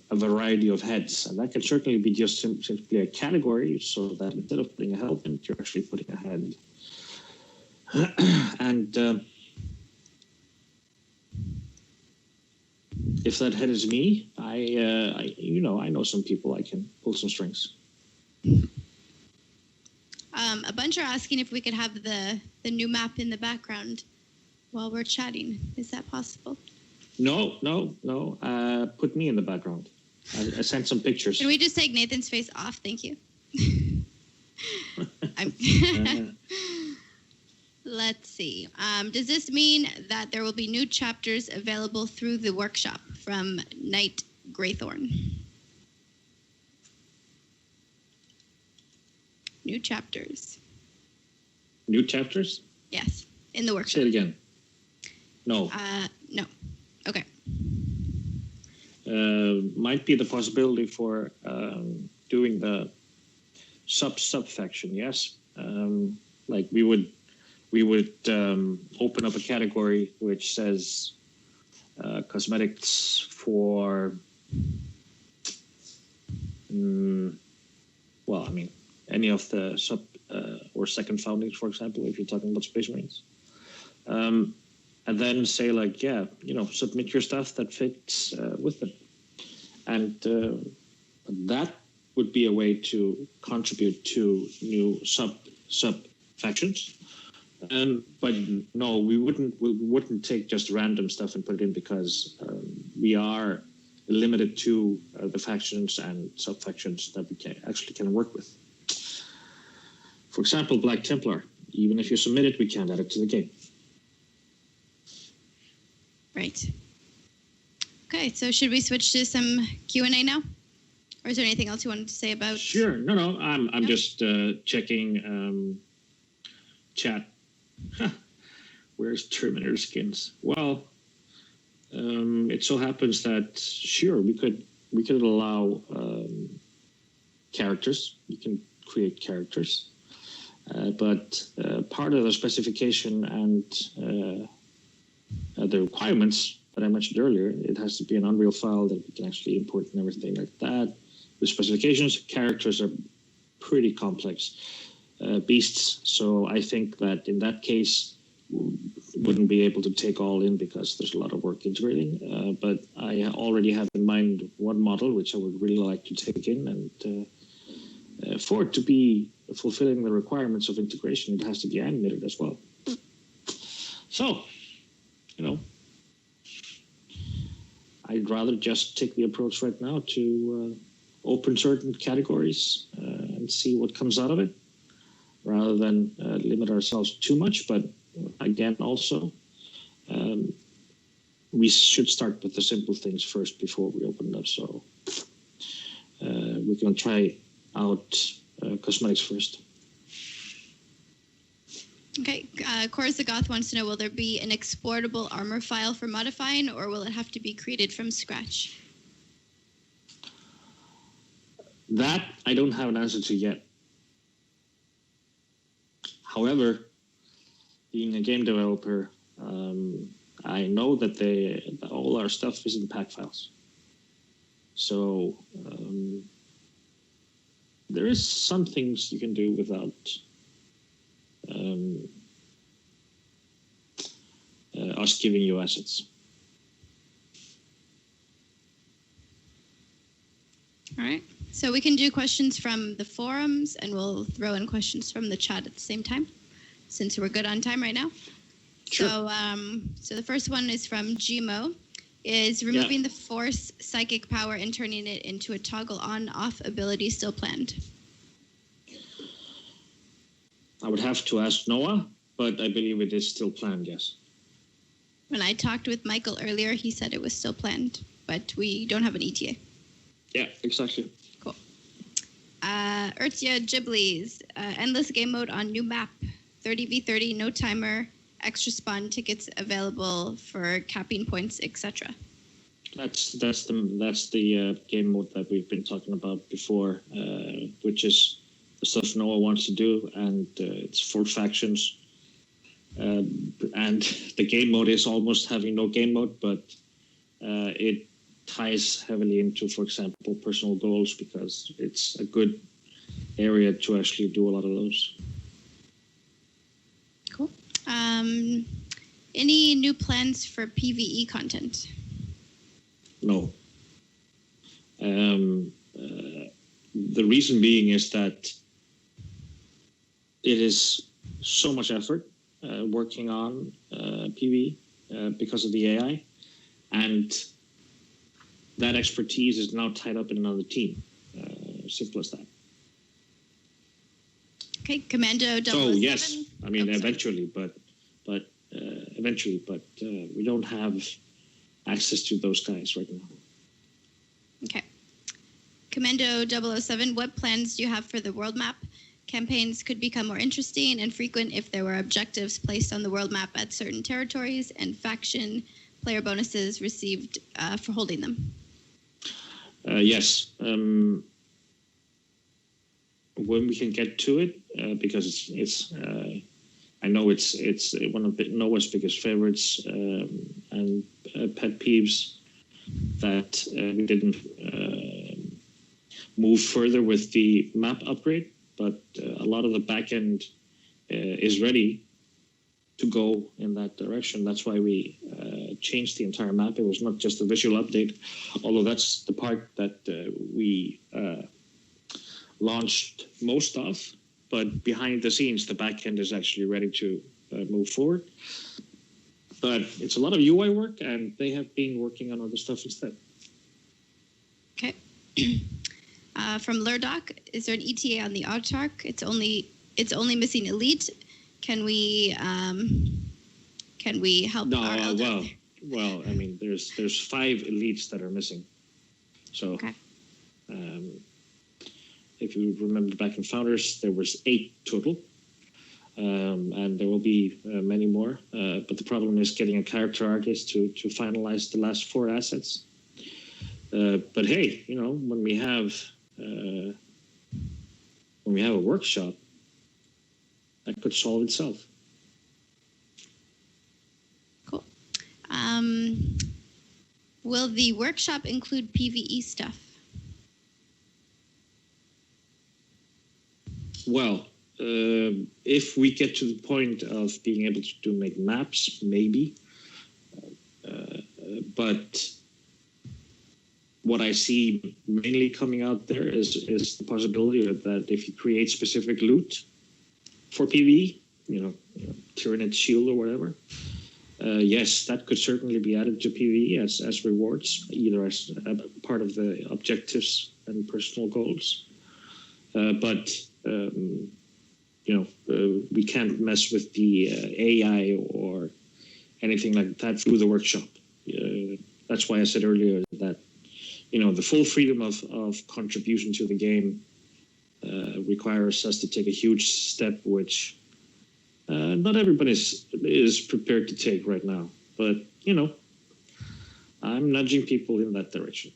S3: a variety of heads, and that can certainly be just simply a category, so that instead of putting a helmet, you're actually putting a head. And if that head is me, I know some people I can pull some strings.
S1: A bunch are asking if we could have the new map in the background while we're chatting. Is that possible?
S3: No. Put me in the background. I sent some pictures.
S1: Can we just take Nathan's face off? Thank you. Let's see. Does this mean that there will be new chapters available through the workshop? From Knight Greythorn. New chapters.
S3: New chapters?
S1: Yes, in the workshop.
S3: Say it again. No.
S1: No. Okay.
S3: Might be the possibility for doing the sub-faction, yes. Like we would open up a category which says cosmetics for, any of the sub or second foundings, for example, if you're talking about Space Marines. and then say like, yeah, submit your stuff that fits with them. And that would be a way to contribute to new sub factions. But no, we wouldn't take just random stuff and put it in, because we are limited to the factions and sub factions that we can work with. For example, Black Templar. Even if you submit it, we can't add it to the game.
S1: Right. Okay, so should we switch to some Q&A now? Or is there anything else you wanted to say about?
S3: Sure. No. I'm just checking chat. Where's Terminator skins? Well, it so happens that sure we could allow characters. You can create characters, but part of the specification and the requirements that I mentioned earlier, it has to be an Unreal file that we can actually import and everything like that. The specifications, characters are pretty complex beasts, so I think that in that case wouldn't be able to take all in because there's a lot of work integrating. But I already have in mind one model which I would really like to take in, and for it to be fulfilling the requirements of integration, it has to be animated as well. So, I'd rather just take the approach right now to open certain categories and see what comes out of it, rather than limit ourselves too much. But again, also, we should start with the simple things first before we open it up. So we're going to try out cosmetics first.
S1: Okay, Cora's the Goth wants to know, will there be an exportable armor file for modifying, or will it have to be created from scratch?
S3: That I don't have an answer to yet. However, being a game developer, I know that all our stuff is in pack files. So there is some things you can do without us giving you assets.
S1: All right. So we can do questions from the forums, and we'll throw in questions from the chat at the same time, since we're good on time right now.
S3: Sure.
S1: So the first one is from Gmo. Is removing the force psychic power and turning it into a toggle on-off ability still planned?
S3: I would have to ask Noah, but I believe it is still planned, yes.
S1: When I talked with Michael earlier, he said it was still planned, but we don't have an ETA.
S3: Yeah, exactly.
S1: Cool. Urtia Ghibli's endless game mode on new map, 30v30, no timer, extra spawn tickets available for capping points, etc.
S3: That's the game mode that we've been talking about before, which is the stuff Noah wants to do, and it's 4 factions. And the game mode is almost having no game mode, but it ties heavily into, for example, personal goals, because it's a good area to actually do a lot of those.
S1: Cool. Any new plans for PvE content?
S3: No. The reason being is that it is so much effort working on PvE because of the AI, and that expertise is now tied up in another team. Simple as that.
S1: Okay, Commando 007.
S3: So yes, I mean
S1: sorry.
S3: eventually, but we don't have access to those guys right now.
S1: Okay. Commando 007, what plans do you have for the world map? Campaigns could become more interesting and frequent if there were objectives placed on the world map at certain territories and faction player bonuses received for holding them.
S3: Yes. When we can get to it, because it's I know it's one of Noah's biggest favorites and pet peeves that we didn't move further with the map upgrade, but a lot of the back end is ready. to go in that direction. That's why we changed the entire map. It was not just a visual update, although that's the part that we launched most of. But behind the scenes, the back end is actually ready to move forward. But it's a lot of UI work, and they have been working on other stuff instead.
S1: Okay. From Lurdoc, is there an ETA on the Autarch? It's only missing Elite. Can we help?
S3: No, well, I mean, there's 5 elites that are missing. So,
S1: okay.
S3: If you remember back in Founders, there was 8 total, and there will be many more. But the problem is getting a character artist to finalize the last 4 assets. But hey, you know, when we have a workshop, that could solve itself.
S1: Cool. Will the workshop include PvE stuff?
S3: Well, if we get to the point of being able to make maps, maybe. But what I see mainly coming out there is the possibility that if you create specific loot for PvE, you know, Tyranid Shield or whatever, yes, that could certainly be added to PvE as rewards, either as a part of the objectives and personal goals. But we can't mess with the AI or anything like that through the workshop. That's why I said earlier that, you know, the full freedom of contribution to the game requires us to take a huge step, which not everybody is prepared to take right now. But, you know, I'm nudging people in that direction.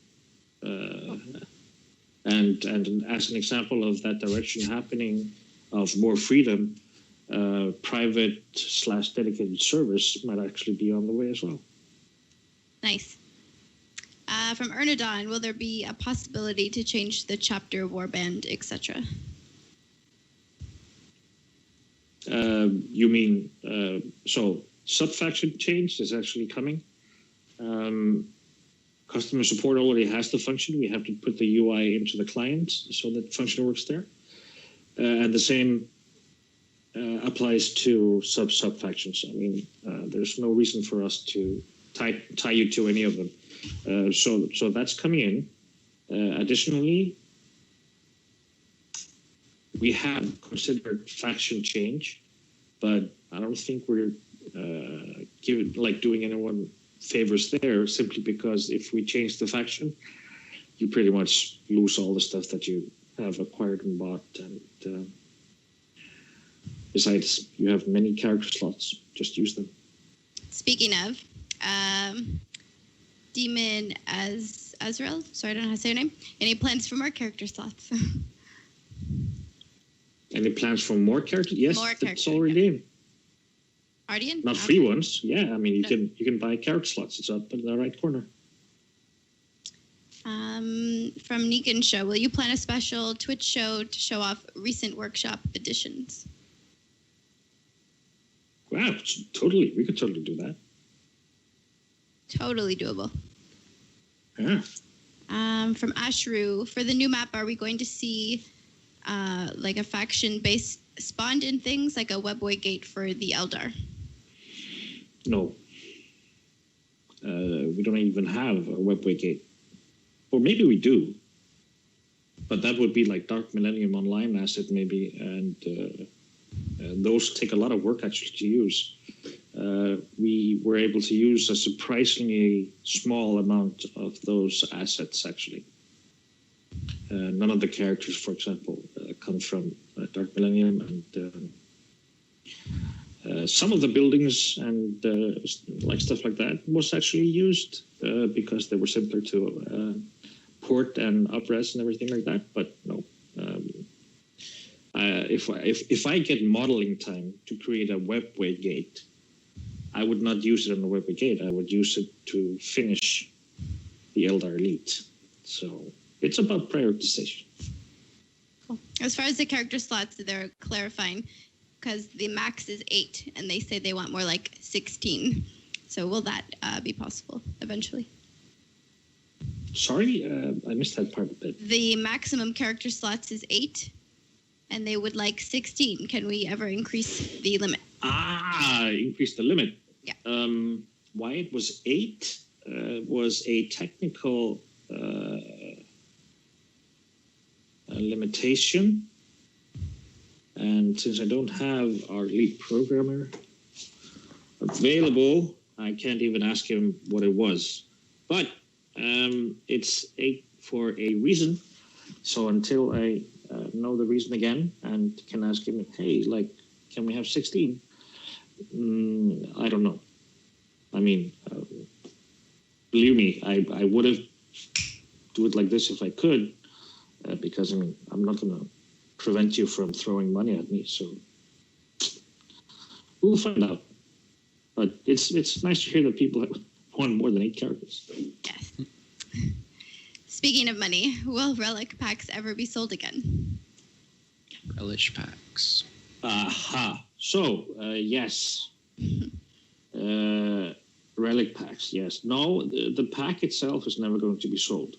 S3: And as an example of that direction happening, of more freedom, private/dedicated service might actually be on the way as well.
S1: Nice. From Ernadon, will there be a possibility to change the chapter, warband, etc.?
S3: You mean, so sub-faction change is actually coming. Customer support already has the function. We have to put the UI into the client so that the function works there. And the same applies to sub-factions. I mean, there's no reason for us to tie you to any of them. So that's coming in. Additionally, we have considered faction change, but I don't think we're doing anyone favors there, simply because if we change the faction, you pretty much lose all the stuff that you have acquired and bought. And besides, you have many character slots. Just use them. Speaking
S1: of, Demon Azrael, sorry, I don't know how to say your name. Any plans for more character slots?
S3: Any plans for more characters? Yes, it's already in.
S1: Already in?
S3: Not free ones. Yeah, I mean you can buy character slots. It's up in the right corner.
S1: From Negan Show, will you plan a special Twitch show to show off recent workshop additions?
S3: Wow, totally. We could totally do that.
S1: Totally doable.
S3: Yeah.
S1: From Ashru, for the new map, are we going to see like a faction-based spawned in things like a webway gate for the Eldar?
S3: No. We don't even have a webway gate. Or maybe we do. But that would be like Dark Millennium Online asset maybe, and those take a lot of work actually to use. We were able to use a surprisingly small amount of those assets actually. None of the characters, for example, come from Dark Millennium, and some of the buildings and like stuff like that was actually used because they were simpler to port and up-res and everything like that. But no, if I get modeling time to create a webway gate, I would not use it on the webway gate. I would use it to finish the Eldar Elite. So it's about prioritization.
S1: Cool. As far as the character slots, they're clarifying. because the max is 8, and they say they want more like 16. So will that be possible eventually?
S3: Sorry, I missed that part a bit.
S1: The maximum character slots is 8, and they would like 16. Can we ever increase the limit?
S3: Increase the limit.
S1: Yeah.
S3: Why it was 8 was a technical limitation. And since I don't have our lead programmer available, I can't even ask him what it was. But it's 8 for a reason. So until I know the reason again and can ask him, hey, like, can we have 16? I don't know. I mean, believe me, I would have do it like this if I could, because I mean, I'm not going to prevent you from throwing money at me. So we'll find out. But it's nice to hear that people have won more than 8 characters.
S1: Yes. Speaking of money, will relic packs ever be sold again?
S2: Relish packs.
S3: Aha. So, yes. Relic packs, yes. No, the pack itself is never going to be sold.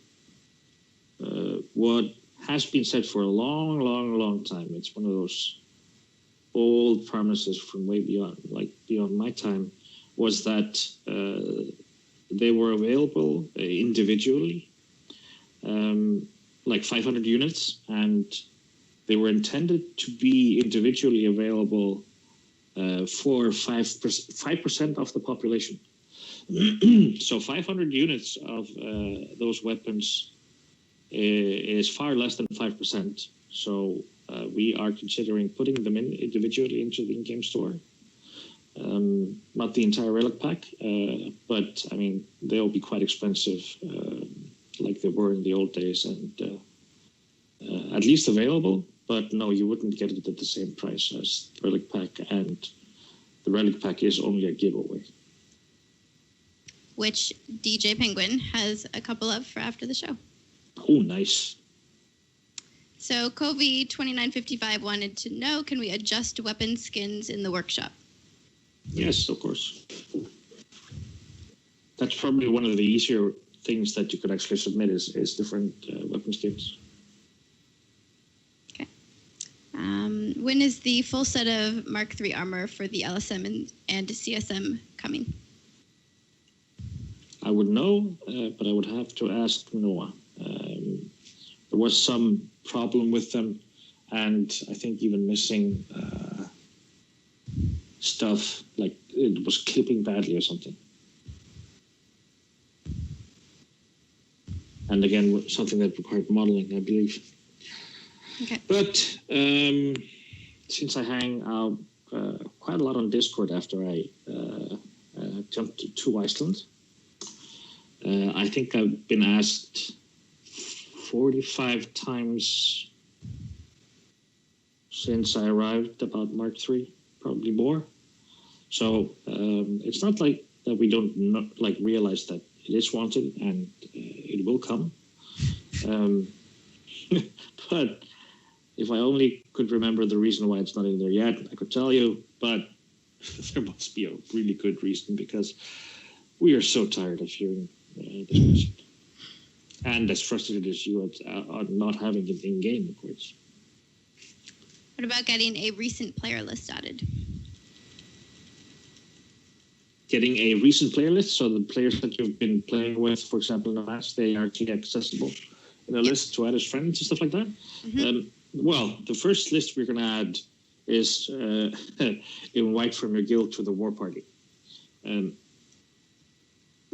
S3: What has been said for a long, long, long time, it's one of those old promises from way beyond my time, was that they were available individually, like 500 units, and they were intended to be individually available for 5% of the population. So 500 units of those weapons is far less than 5%. So we are considering putting them in individually into the in-game store. Not the entire relic pack, but I mean, they'll be quite expensive, like they were in the old days, and at least available. But no, you wouldn't get it at the same price as the relic pack, and the relic pack is only a giveaway.
S1: Which DJ Penguin has a couple of for after the show.
S3: Oh, nice.
S1: So Covey2955 wanted to know, can we adjust weapon skins in the workshop?
S3: Yes, of course. That's probably one of the easier things that you could actually submit is different weapon skins.
S1: Okay. When is the full set of Mark III armor for the LSM and CSM coming?
S3: I would know, but I would have to ask Noah. There was some problem with them, and I think even missing stuff, like it was clipping badly or something. And again, something that required modeling, I believe.
S1: Okay.
S3: But since I hang out quite a lot on Discord after I jumped to Iceland, I think I've been asked 45 times since I arrived about Mark III, probably more. So it's not like that we don't realize that it is wanted and it will come. But if I only could remember the reason why it's not in there yet, I could tell you, but there must be a really good reason, because we are so tired of hearing this question. And as frustrated as you are not having it in game, of course.
S1: What about getting a recent player list added?
S3: Getting a recent player list, so the players that you've been playing with, for example, in the match, they are actually accessible in a list to add as friends and stuff like that. Mm-hmm. Well, the first list we're going to add is invite from your guild to the war party.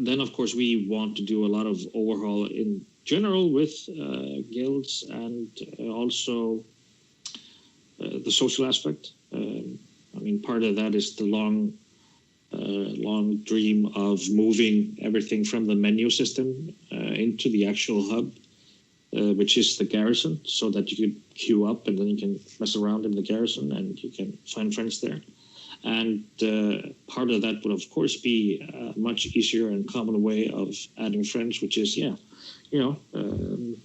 S3: Then, of course, we want to do a lot of overhaul in general with guilds, and also the social aspect. I mean, part of that is the long dream of moving everything from the menu system into the actual hub, which is the garrison, so that you can queue up and then you can mess around in the garrison and you can find friends there. And part of that would, of course, be a much easier and common way of adding friends, which is,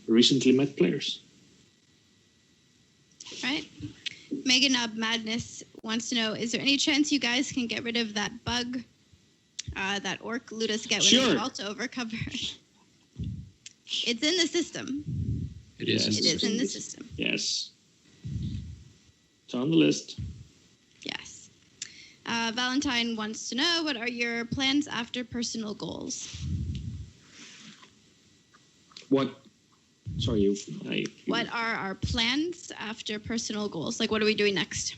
S3: recently met players.
S1: Right. Meganob Madness wants to know, is there any chance you guys can get rid of that bug that Orc Ludus get when they vault over cover? It's in the system.
S2: It is.
S1: It is in the system.
S3: Yes. It's on the list.
S1: Yes. Valentine wants to know, what are your plans after personal goals?
S3: What? Sorry,
S1: What are our plans after personal goals? Like, what are we doing next?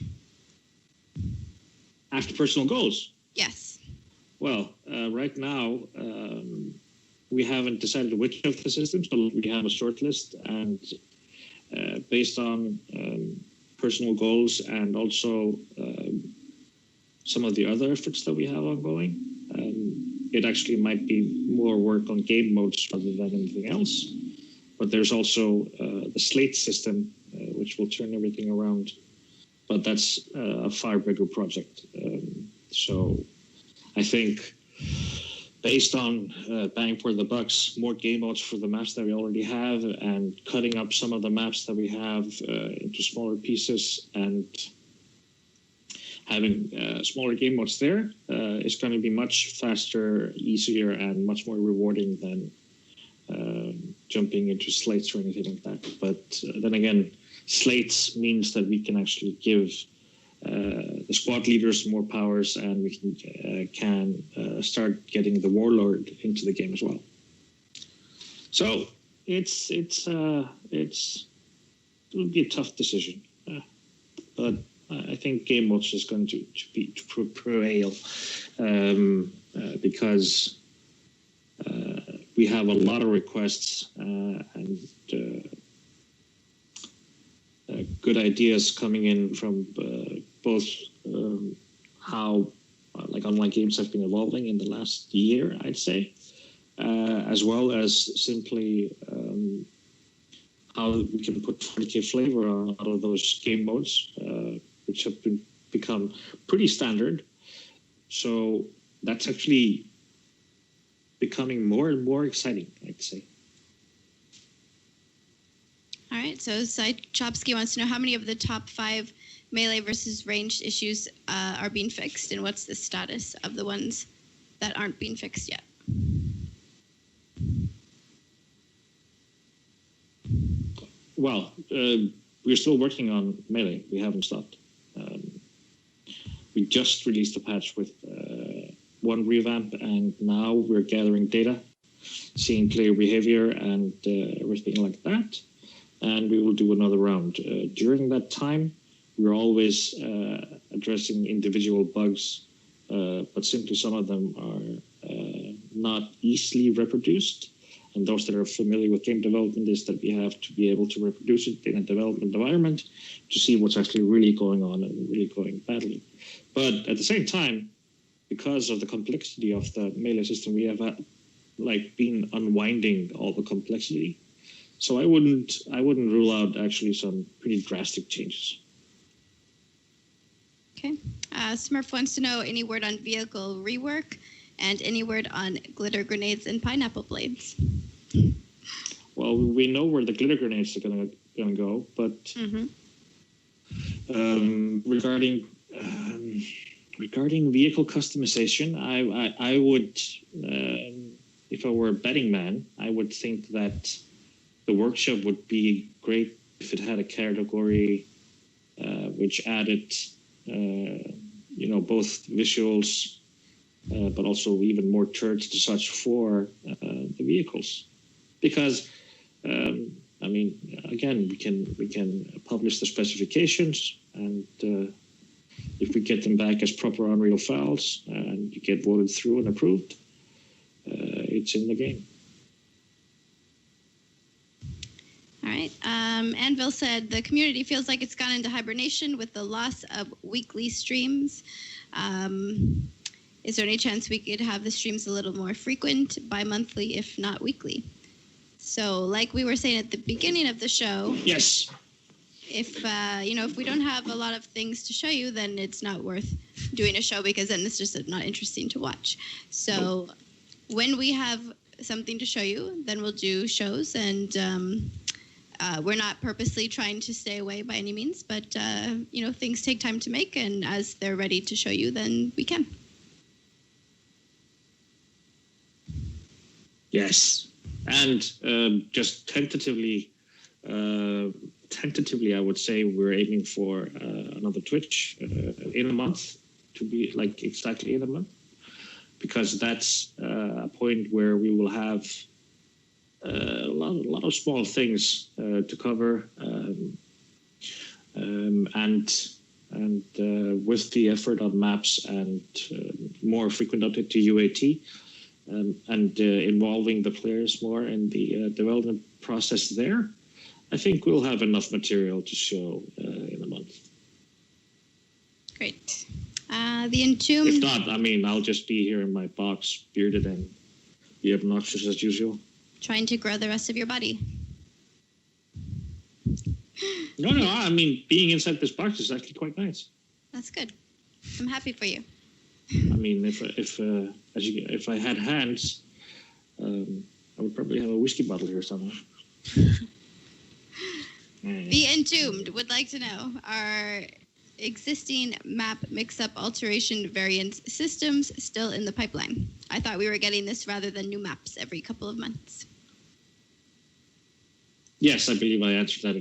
S3: After personal goals?
S1: Yes.
S3: Well, right now, we haven't decided which of the systems, but we have a short list, and based on personal goals and also some of the other efforts that we have ongoing, it actually might be more work on game modes rather than anything else. But there's also the slate system, which will turn everything around. But that's a far bigger project. So I think based on bang for the bucks, more game modes for the maps that we already have, and cutting up some of the maps that we have into smaller pieces, and having smaller game modes there is going to be much faster, easier, and much more rewarding than jumping into slates or anything like that. But then again, slates means that we can actually give the squad leaders more powers, and we can start getting the warlord into the game as well. So it'll be a tough decision, but I think game modes is going to prevail because we have a lot of requests and good ideas coming in from both how online games have been evolving in the last year, I'd say, as well as simply how we can put 40K flavor on a lot of those game modes, which have become pretty standard. So that's actually becoming more and more exciting, I'd say.
S1: All right, so Chopsky wants to know how many of the top 5 melee versus ranged issues are being fixed, and what's the status of the ones that aren't being fixed yet?
S3: Well, we're still working on melee. We haven't stopped. We just released a patch with one revamp, and now we're gathering data, seeing player behavior and everything like that. And we will do another round. During that time, we're always addressing individual bugs, but simply some of them are not easily reproduced. And those that are familiar with game development is that we have to be able to reproduce it in a development environment to see what's actually really going on and really going badly. But at the same time, because of the complexity of the melee system, we have been unwinding all the complexity. So I wouldn't rule out actually some pretty drastic changes.
S1: Okay. Smurf wants to know any word on vehicle rework and any word on glitter grenades and pineapple blades.
S3: Well, we know where the glitter grenades are gonna go, but regarding vehicle customization, I would, if I were a betting man, I would think that the workshop would be great if it had a category which added, both visuals, but also even more turds to such for the vehicles. Because, again, we can publish the specifications, and if we get them back as proper Unreal files and you get voted through and approved, it's in the game.
S1: All right. Anvil said the community feels like it's gone into hibernation with the loss of weekly streams. Is there any chance we could have the streams a little more frequent, bi-monthly, if not weekly? So like we were saying at the beginning of the show,
S3: yes.
S1: If we don't have a lot of things to show you, then it's not worth doing a show, because then it's just not interesting to watch. So when we have something to show you, then we'll do shows, and We're not purposely trying to stay away by any means, but things take time to make, and as they're ready to show you, then we can.
S3: Yes, and just tentatively, I would say we're aiming for another Twitch in a month, to be like exactly in a month, because that's a point where we will have a lot of small things to cover, and with the effort on maps and more frequent update to UAT, and involving the players more in the development process there, I think we'll have enough material to show in a month.
S1: Great. The Entombed...
S3: If not, I mean, I'll just be here in my box, bearded and be obnoxious as usual.
S1: Trying to grow the rest of your body.
S3: No, I mean, being inside this box is actually quite nice.
S1: That's good. I'm happy for you.
S3: I mean, if I had hands, I would probably have a whiskey bottle here somewhere.
S1: The Entombed would like to know, are existing map mix-up alteration variants systems still in the pipeline? I thought we were getting this rather than new maps every couple of months.
S3: Yes, I believe I answered that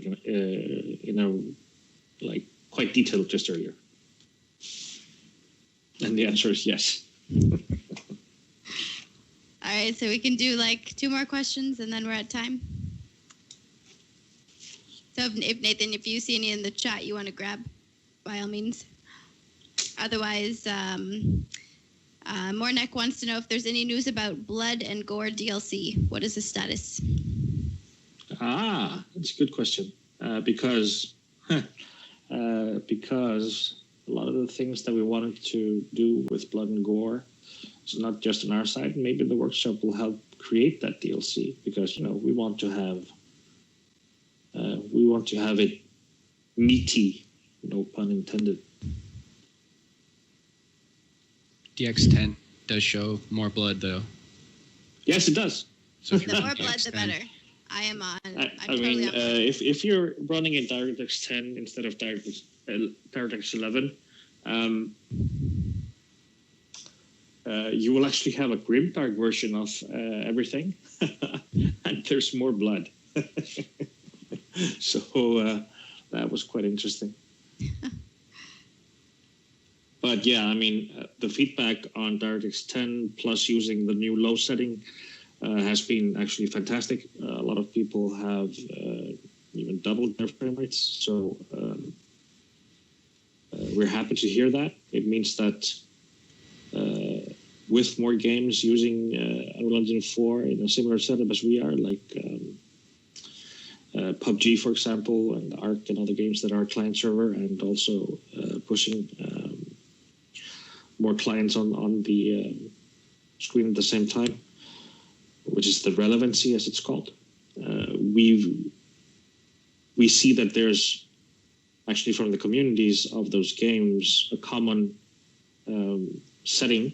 S3: quite detailed just earlier. And the answer is yes.
S1: All right, so we can do like 2 more questions and then we're at time. So if Nathan, if you see any in the chat you want to grab, by all means. Otherwise, Mornek wants to know if there's any news about Blood and Gore DLC. What is the status?
S3: That's a good question. Because a lot of the things that we wanted to do with Blood and Gore, it's not just on our side. Maybe the workshop will help create that DLC, because we want to have it meaty, no pun intended.
S2: DX10 does show more blood, though.
S3: Yes, it does.
S2: So
S1: the more blood, the better. I am on.
S3: I mean, if you're running in DirectX 10 instead of DirectX 11, you will actually have a grimdark version of everything, and there's more blood. So that was quite interesting. But yeah, I mean, the feedback on DirectX 10 plus using the new low setting has been actually fantastic. A lot of people have even doubled their frame rates. So we're happy to hear that. It means that with more games using Unreal Engine 4 in a similar setup as we are, like PUBG, for example, and Arc and other games that are client server, and also pushing more clients on the screen at the same time, which is the relevancy, as it's called. We see that there's actually, from the communities of those games, a common setting,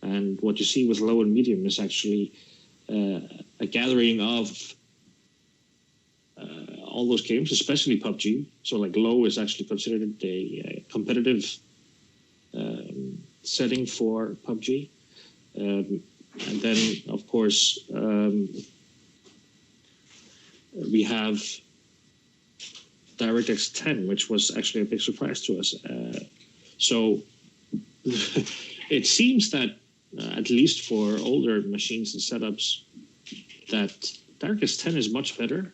S3: and what you see with low and medium is actually a gathering of all those games, especially PUBG. So like low is actually considered a competitive setting for PUBG. And then, of course, we have DirectX 10, which was actually a big surprise to us. So it seems that, at least for older machines and setups, that DirectX 10 is much better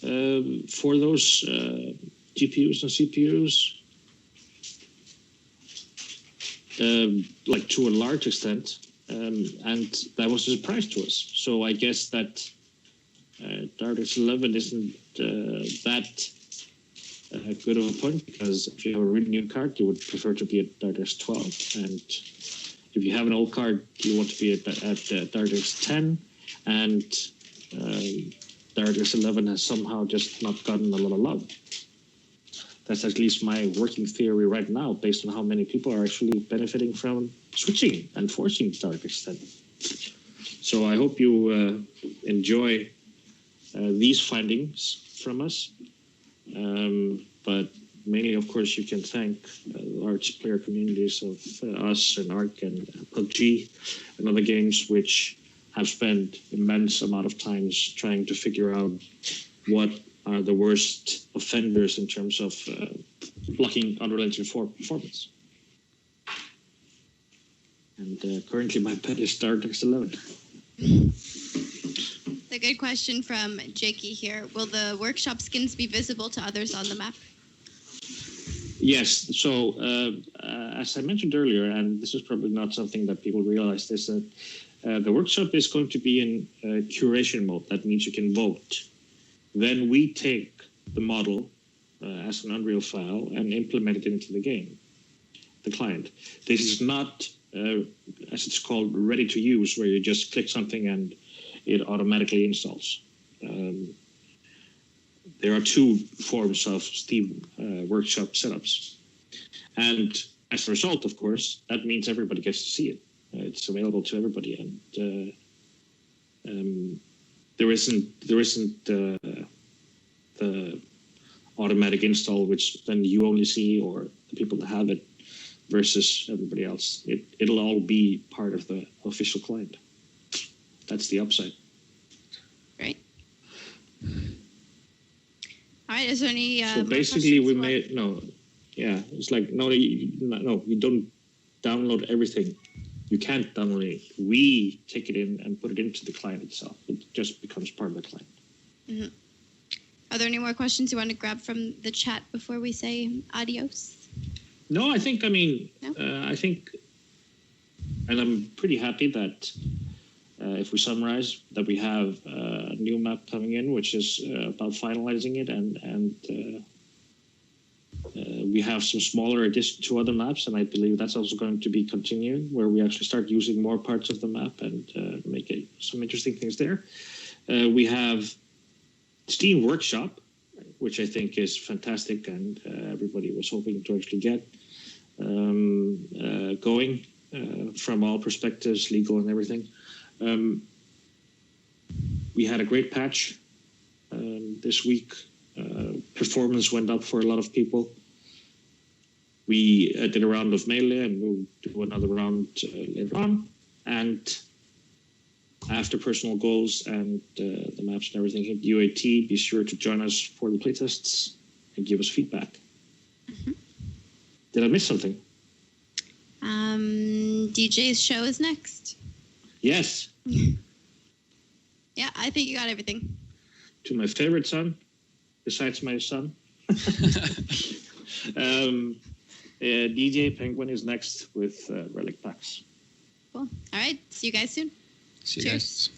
S3: for those GPUs and CPUs, like to a large extent. And that was a surprise to us. So I guess that DirectX 11 isn't that good of a point, because if you have a really new card, you would prefer to be at DirectX 12. And if you have an old card, you want to be at DirectX 10. And DirectX 11 has somehow just not gotten a lot of love. That's at least my working theory right now, based on how many people are actually benefiting from switching and forcing DirectX 10. So I hope you enjoy these findings from us. But mainly, of course, you can thank large player communities of us and ARC and PUBG and other games which have spent immense amount of times trying to figure out what are the worst offenders in terms of blocking Unreal Engine 4 performance. And currently my pet is Stardust alone.
S1: A good question from Jakey here. Will the workshop skins be visible to others on the map?
S3: Yes. So as I mentioned earlier, and this is probably not something that people realize, is that the workshop is going to be in curation mode. That means you can vote. Then we take the model as an Unreal file and implement it into the game, the client. This is not, as it's called, ready to use, where you just click something and it automatically installs. There are two forms of Steam workshop setups. And as a result, of course, that means everybody gets to see it. It's available to everybody. And there isn't the automatic install, which then you only see, or the people that have it versus everybody else. It'll all be part of the official client. That's the upside.
S1: Great. All right. Is there any?
S3: So basically, we made it's like you don't download everything. You can't download it. We take it in and put it into the client itself. It just becomes part of the client.
S1: Mm-hmm. Are there any more questions you want to grab from the chat before we say adios?
S3: No, I think. And I'm pretty happy that. If we summarize, that we have a new map coming in, which is about finalizing it, and we have some smaller additions to other maps, and I believe that's also going to be continuing, where we actually start using more parts of the map and make some interesting things there. We have Steam Workshop, which I think is fantastic, and everybody was hoping to actually get going from all perspectives, legal and everything. We had a great patch this week. Performance went up for a lot of people. We did a round of Melee, and we'll do another round later on. And after personal goals and the maps and everything hit UAT, be sure to join us for the playtests and give us feedback. Mm-hmm. Did I miss something?
S1: DJ's show is next.
S3: Yes.
S1: Yeah, I think you got everything.
S3: To my favorite son, besides my son. DJ Penguin is next with Relic Packs.
S1: Cool. All right. See you guys soon.
S2: See you guys.